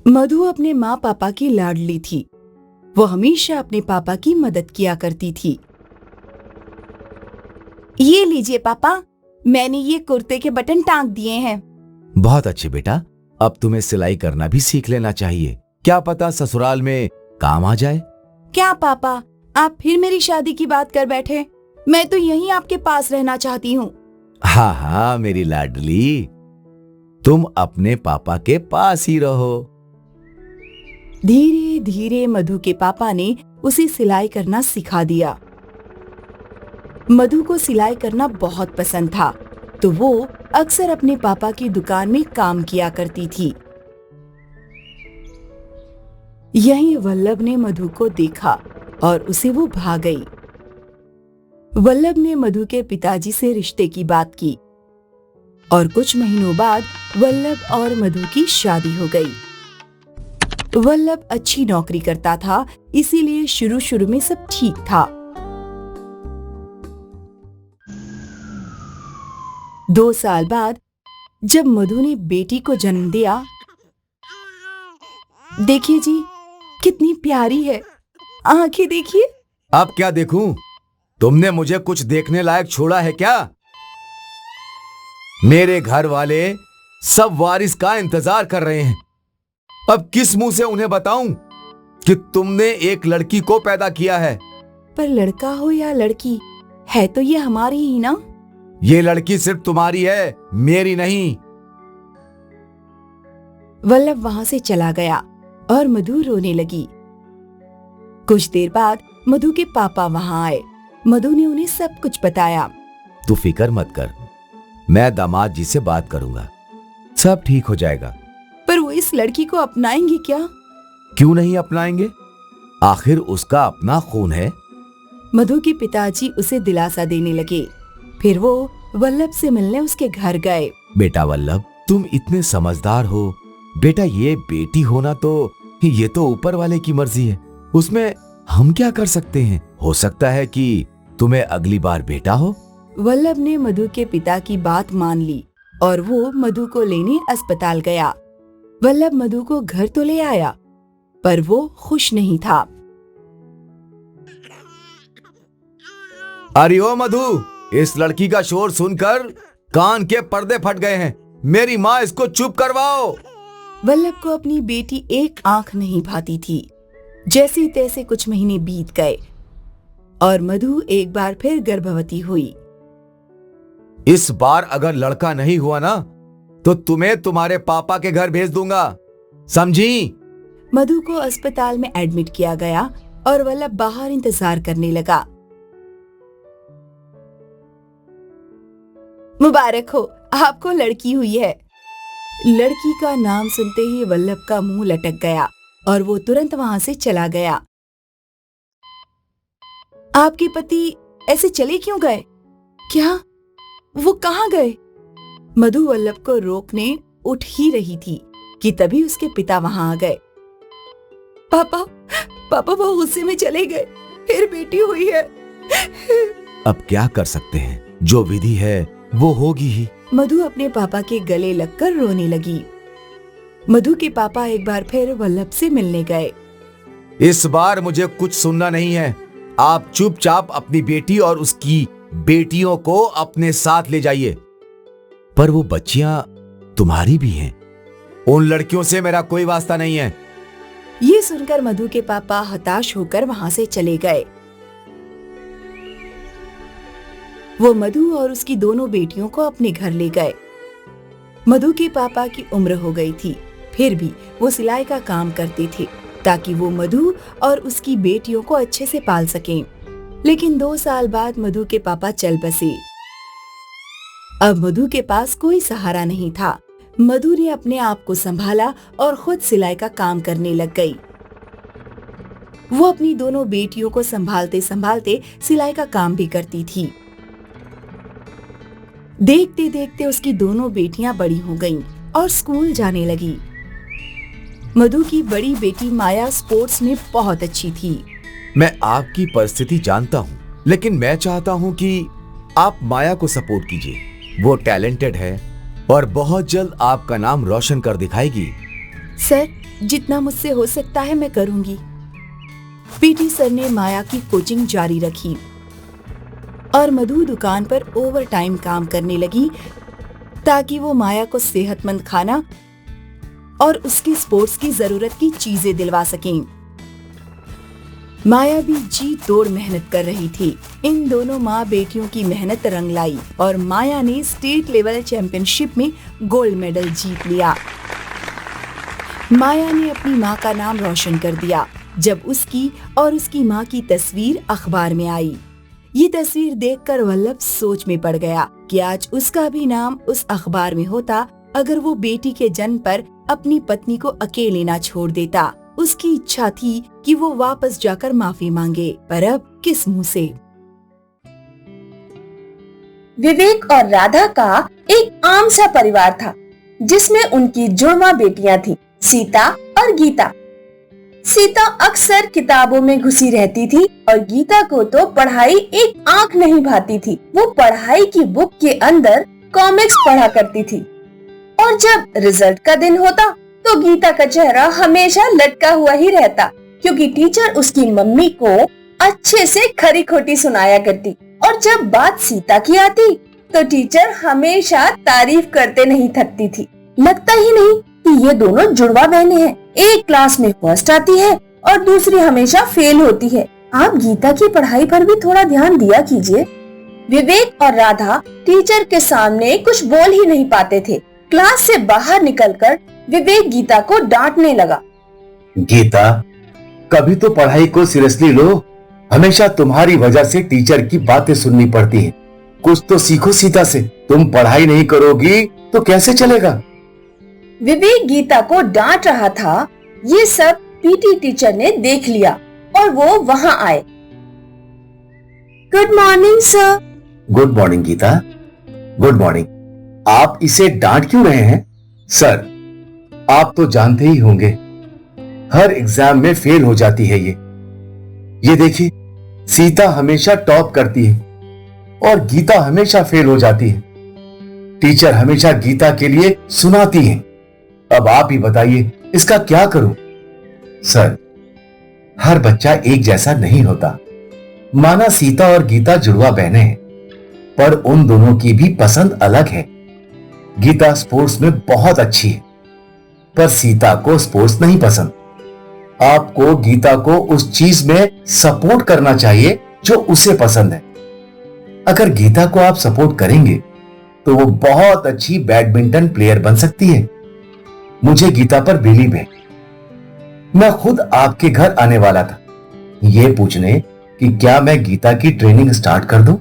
मधु अपने माँ पापा की लाडली थी। वो हमेशा अपने पापा की मदद किया करती थी। ये लीजिए पापा, मैंने ये कुर्ते के बटन टांग दिए हैं। बहुत अच्छे बेटा, अब तुम्हें सिलाई करना भी सीख लेना चाहिए। क्या पता ससुराल में काम आ जाए। क्या पापा, आप फिर मेरी शादी की बात कर बैठे? मैं तो यहीं आपके पास रहना चाहती हूँ। हाँ हाँ मेरी लाडली, तुम अपने पापा के पास ही रहो। धीरे धीरे मधु के पापा ने उसे सिलाई करना सिखा दिया। मधु को सिलाई करना बहुत पसंद था, तो वो अक्सर अपने पापा की दुकान में काम किया करती थी। यहीं वल्लभ ने मधु को देखा और उसे वो भाग गई। वल्लभ ने मधु के पिताजी से रिश्ते की बात की और कुछ महीनों बाद वल्लभ और मधु की शादी हो गई। वल्लभ अच्छी नौकरी करता था, इसीलिए शुरू शुरू में सब ठीक था। 2 साल बाद जब मधु ने बेटी को जन्म दिया, देखिए जी, कितनी प्यारी है, आंखें देखिए। अब क्या देखूं? तुमने मुझे कुछ देखने लायक छोड़ा है क्या? मेरे घर वाले सब वारिस का इंतजार कर रहे हैं। अब किस मुंह से उन्हें बताऊं कि तुमने एक लड़की को पैदा किया है? पर लड़का हो या लड़की, है तो ये हमारी ही ना। ये लड़की सिर्फ तुम्हारी है, मेरी नहीं। वल्लभ वहां से चला गया और मधु रोने लगी। कुछ देर बाद मधु के पापा वहां आए। मधु ने उन्हें सब कुछ बताया। तू फिक्र मत कर, मैं दामाद जी से बात करूंगा, सब ठीक हो जाएगा। पर वो इस लड़की को अपनाएंगे क्या? क्यों नहीं अपनाएंगे? आखिर उसका अपना खून है। मधु के पिताजी उसे दिलासा देने लगे। फिर वो वल्लभ से मिलने उसके घर गए। बेटा वल्लभ, तुम इतने समझदार हो। बेटा, ये बेटी होना तो ये तो ऊपर वाले की मर्जी है, उसमें हम क्या कर सकते हैं? हो सकता है कि तुम्हें अगली बार बेटा हो। वल्लभ ने मधु के पिता की बात मान ली और वो मधु को लेने अस्पताल गया। वल्लभ मधु को घर तो ले आया, पर वो खुश नहीं था। अरे ओ मधु, इस लड़की का शोर सुनकर कान के पर्दे फट गए हैं। मेरी माँ इसको चुप करवाओ। वल्लभ को अपनी बेटी एक आंख नहीं भाती थी। जैसे तैसे कुछ महीने बीत गए और मधु एक बार फिर गर्भवती हुई। इस बार अगर लड़का नहीं हुआ ना, तो तुम्हें तुम्हारे पापा के घर भेज दूंगा, समझी? मधु को अस्पताल में एडमिट किया गया और वल्लभ बाहर इंतजार करने लगा। मुबारक हो, आपको लड़की हुई है। लड़की का नाम सुनते ही वल्लभ का मुंह लटक गया और वो तुरंत वहां से चला गया। आपके पति ऐसे चले क्यों गए? क्या वो कहाँ गए? मधु वल्लभ को रोकने उठ ही रही थी कि तभी उसके पिता वहां आ गए। पापा, पापा वो गुस्से में चले गए, फिर बेटी हुई है। अब क्या कर सकते हैं, जो विधि है वो होगी ही। मधु अपने पापा के गले लगकर रोने लगी। मधु के पापा एक बार फिर वल्लभ से मिलने गए। इस बार मुझे कुछ सुनना नहीं है। आप चुपचाप अपनी बेटी और उसकी बेटियों को अपने साथ ले जाइए। पर वो बच्चियां तुम्हारी भी हैं। उन लड़कियों से मेरा कोई वास्ता नहीं है। ये सुनकर मधु के पापा हताश होकर वहां से चले गए। वो मधु और उसकी दोनों बेटियों को अपने घर ले गए। मधु के पापा की उम्र हो गई थी, फिर भी वो सिलाई का काम करते थे ताकि वो मधु और उसकी बेटियों को अच्छे से पाल सकें। लेकिन 2 साल बाद मधु के पापा चल बसे। अब मधु के पास कोई सहारा नहीं था। मधु ने अपने आप को संभाला और खुद सिलाई का काम करने लग गई। वो अपनी दोनों बेटियों को संभालते संभालते सिलाई का काम भी करती थी। देखते देखते उसकी दोनों बेटियां बड़ी हो गईं और स्कूल जाने लगी। मधु की बड़ी बेटी माया स्पोर्ट्स में बहुत अच्छी थी। मैं आपकी परिस्थिति जानता हूँ, लेकिन मैं चाहता हूँ कि आप माया को सपोर्ट कीजिए। वो टैलेंटेड है और बहुत जल्द आपका नाम रोशन कर दिखाएगी। सर, जितना मुझसे हो सकता है मैं करूंगी। पीटी सर ने माया की कोचिंग जारी रखी और मधु दुकान पर ओवर टाइम काम करने लगी ताकि वो माया को सेहतमंद खाना और उसकी स्पोर्ट्स की जरूरत की चीजें दिलवा सकें। माया भी जी तोड़ मेहनत कर रही थी। इन दोनों माँ बेटियों की मेहनत रंग लाई और माया ने स्टेट लेवल चैंपियनशिप में गोल्ड मेडल जीत लिया। माया ने अपनी माँ का नाम रोशन कर दिया जब उसकी और उसकी माँ की तस्वीर अखबार में आई। ये तस्वीर देखकर वल्लभ सोच में पड़ गया कि आज उसका भी नाम उस अखबार में होता अगर वो बेटी के जन्म पर अपनी पत्नी को अकेले ना छोड़ देता। उसकी इच्छा थी कि वो वापस जाकर माफी मांगे, पर अब किस मुंह से। विवेक और राधा का एक आम सा परिवार था जिसमें उनकी जुड़वा बेटियां थी, सीता और गीता। सीता अक्सर किताबों में घुसी रहती थी और गीता को तो पढ़ाई एक आंख नहीं भाती थी। वो पढ़ाई की बुक के अंदर कॉमिक्स पढ़ा करती थी और जब रिजल्ट का दिन होता तो गीता का चेहरा हमेशा लटका हुआ ही रहता, क्योंकि टीचर उसकी मम्मी को अच्छे से खरी खोटी सुनाया करती। और जब बात सीता की आती तो टीचर हमेशा तारीफ करते नहीं थकती थी। लगता ही नहीं कि ये दोनों जुड़वा बहनें हैं। एक क्लास में फर्स्ट आती है और दूसरी हमेशा फेल होती है। आप गीता की पढ़ाई पर भी थोड़ा ध्यान दिया कीजिए। विवेक और राधा टीचर के सामने कुछ बोल ही नहीं पाते थे। क्लास से बाहर निकलकर विवेक गीता को डांटने लगा। गीता, कभी तो पढ़ाई को सीरियसली लो। हमेशा तुम्हारी वजह से टीचर की बातें सुननी पड़ती हैं। कुछ तो सीखो सीता से। तुम पढ़ाई नहीं करोगी तो कैसे चलेगा। विवेक गीता को डांट रहा था। ये सब पीटी टीचर ने देख लिया और वो वहाँ आए। Good morning sir. Good morning Geeta, good morning. आप इसे डांट क्यों रहे हैं? सर, आप तो जानते ही होंगे हर एग्जाम में फेल हो जाती है ये देखिए, सीता हमेशा टॉप करती है और गीता हमेशा फेल हो जाती है। टीचर हमेशा गीता के लिए सुनाती हैं। अब आप ही बताइए इसका क्या करूं? सर, हर बच्चा एक जैसा नहीं होता। माना सीता और गीता जुड़वा बहनें हैं, पर उन दोनों की भी पसंद अलग है। गीता स्पोर्ट्स में बहुत अच्छी है, पर सीता को स्पोर्ट्स नहीं पसंद। आपको गीता को उस चीज में सपोर्ट करना चाहिए जो उसे पसंद है। अगर गीता को आप सपोर्ट करेंगे तो वो बहुत अच्छी बैडमिंटन प्लेयर बन सकती है। मुझे गीता पर बिलीव है। मैं खुद आपके घर आने वाला था ये पूछने कि क्या मैं गीता की ट्रेनिंग स्टार्ट कर दूं?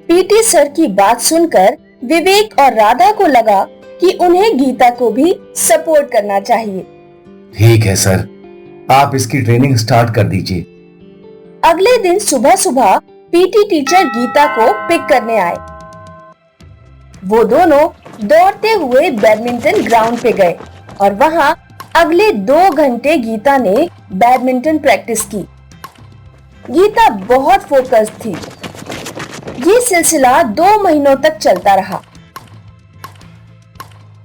पीटी सर की बात सुनकर विवेक और राधा को लगा कि उन्हें गीता को भी सपोर्ट करना चाहिए। ठीक है सर, आप इसकी ट्रेनिंग स्टार्ट कर दीजिए। अगले दिन सुबह सुबह पीटी टीचर गीता को पिक करने आए। वो दोनों दौड़ते हुए बैडमिंटन ग्राउंड पे गए और वहाँ अगले 2 घंटे गीता ने बैडमिंटन प्रैक्टिस की। गीता बहुत फोकस्ड थी। ये सिलसिला 2 महीनों तक चलता रहा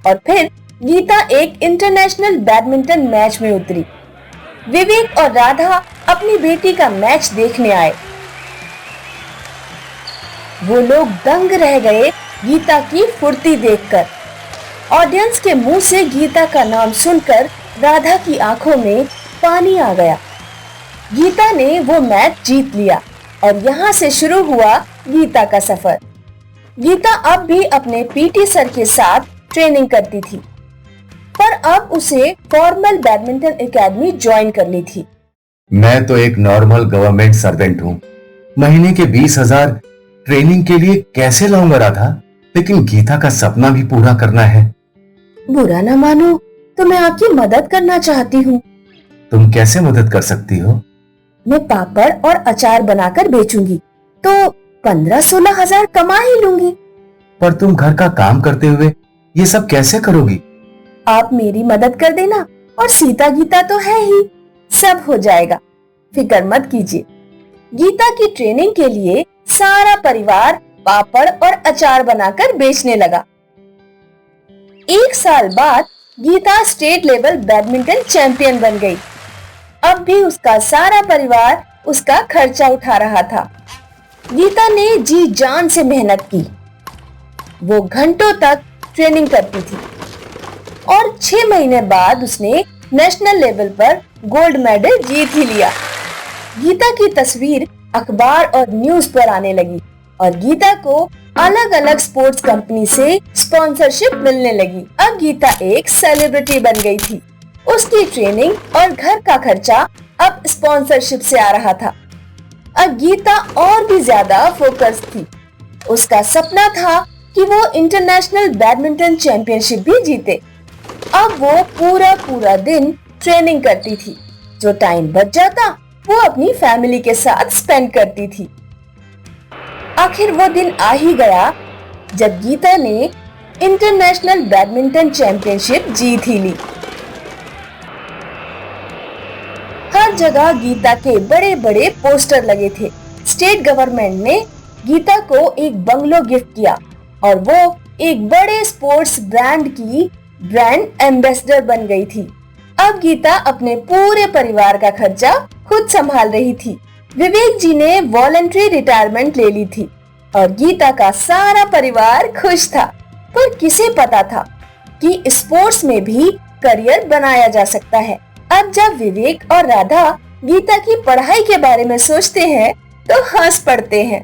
और फिर गीता एक इंटरनेशनल बैडमिंटन मैच में उतरी। विवेक और राधा अपनी बेटी का मैच देखने आए। वो लोग दंग रह गए गीता की फुर्ती देखकर। ऑडियंस के मुंह से गीता का नाम सुनकर राधा की आंखों में पानी आ गया। गीता ने वो मैच जीत लिया और यहाँ से शुरू हुआ गीता का सफर। गीता अब भी अपने पीटी सर के साथ ट्रेनिंग करती थी, पर अब उसे फॉर्मल बैडमिंटन एकेडमी ज्वाइन करनी थी। मैं तो एक नॉर्मल गवर्नमेंट सर्वेंट हूँ। महीने के 20,000 ट्रेनिंग के लिए कैसे लाऊंगा राधा? लेकिन गीता का सपना भी पूरा करना है। बुरा ना मानो तो मैं आपकी मदद करना चाहती हूँ। तुम कैसे मदद कर सकती हो? मैं पापड़ और अचार बनाकर बेचूंगी तो 15-16 हजार कमा ही लूंगी। पर तुम घर का काम करते हुए ये सब कैसे करोगी? आप मेरी मदद कर देना और सीता गीता तो है ही, सब हो जाएगा, फिक्र मत कीजिए। गीता की ट्रेनिंग के लिए सारा परिवार पापड़ और अचार बनाकर बेचने लगा। 1 साल बाद Geeta state level badminton champion बन गई। अब भी उसका सारा परिवार उसका खर्चा उठा रहा था। गीता ने जी जान से मेहनत की। वो घंटों तक ट्रेनिंग करती थी और 6 महीने बाद उसने नेशनल लेवल पर गोल्ड मेडल जीत ही लिया। गीता की तस्वीर अखबार और न्यूज पर आने लगी और गीता को अलग अलग स्पोर्ट्स कंपनी से स्पॉन्सरशिप मिलने लगी। अब गीता एक सेलिब्रिटी बन गई थी। उसकी ट्रेनिंग और घर का खर्चा अब स्पॉन्सरशिप से आ रहा था। अब गीता और भी ज्यादा फोकस थी। उसका सपना था कि वो इंटरनेशनल बैडमिंटन चैंपियनशिप भी जीते। अब वो पूरा दिन ट्रेनिंग करती थी। जो टाइम बच जाता वो अपनी फैमिली के साथ स्पेंड करती थी। आखिर वो दिन आ ही गया जब गीता ने इंटरनेशनल बैडमिंटन चैंपियनशिप जीत ही ली। हर जगह गीता के बड़े बड़े पोस्टर लगे थे। स्टेट गवर्नमेंट ने गीता को एक बंगलो गिफ्ट किया और वो एक बड़े स्पोर्ट्स ब्रांड की ब्रांड एम्बेसडर बन गई थी। अब गीता अपने पूरे परिवार का खर्चा खुद संभाल रही थी। विवेक जी ने वॉलंटरी रिटायरमेंट ले ली थी और गीता का सारा परिवार खुश था। पर किसे पता था कि स्पोर्ट्स में भी करियर बनाया जा सकता है। अब जब विवेक और राधा गीता की पढ़ाई के बारे में सोचते हैं तो हंस पड़ते हैं।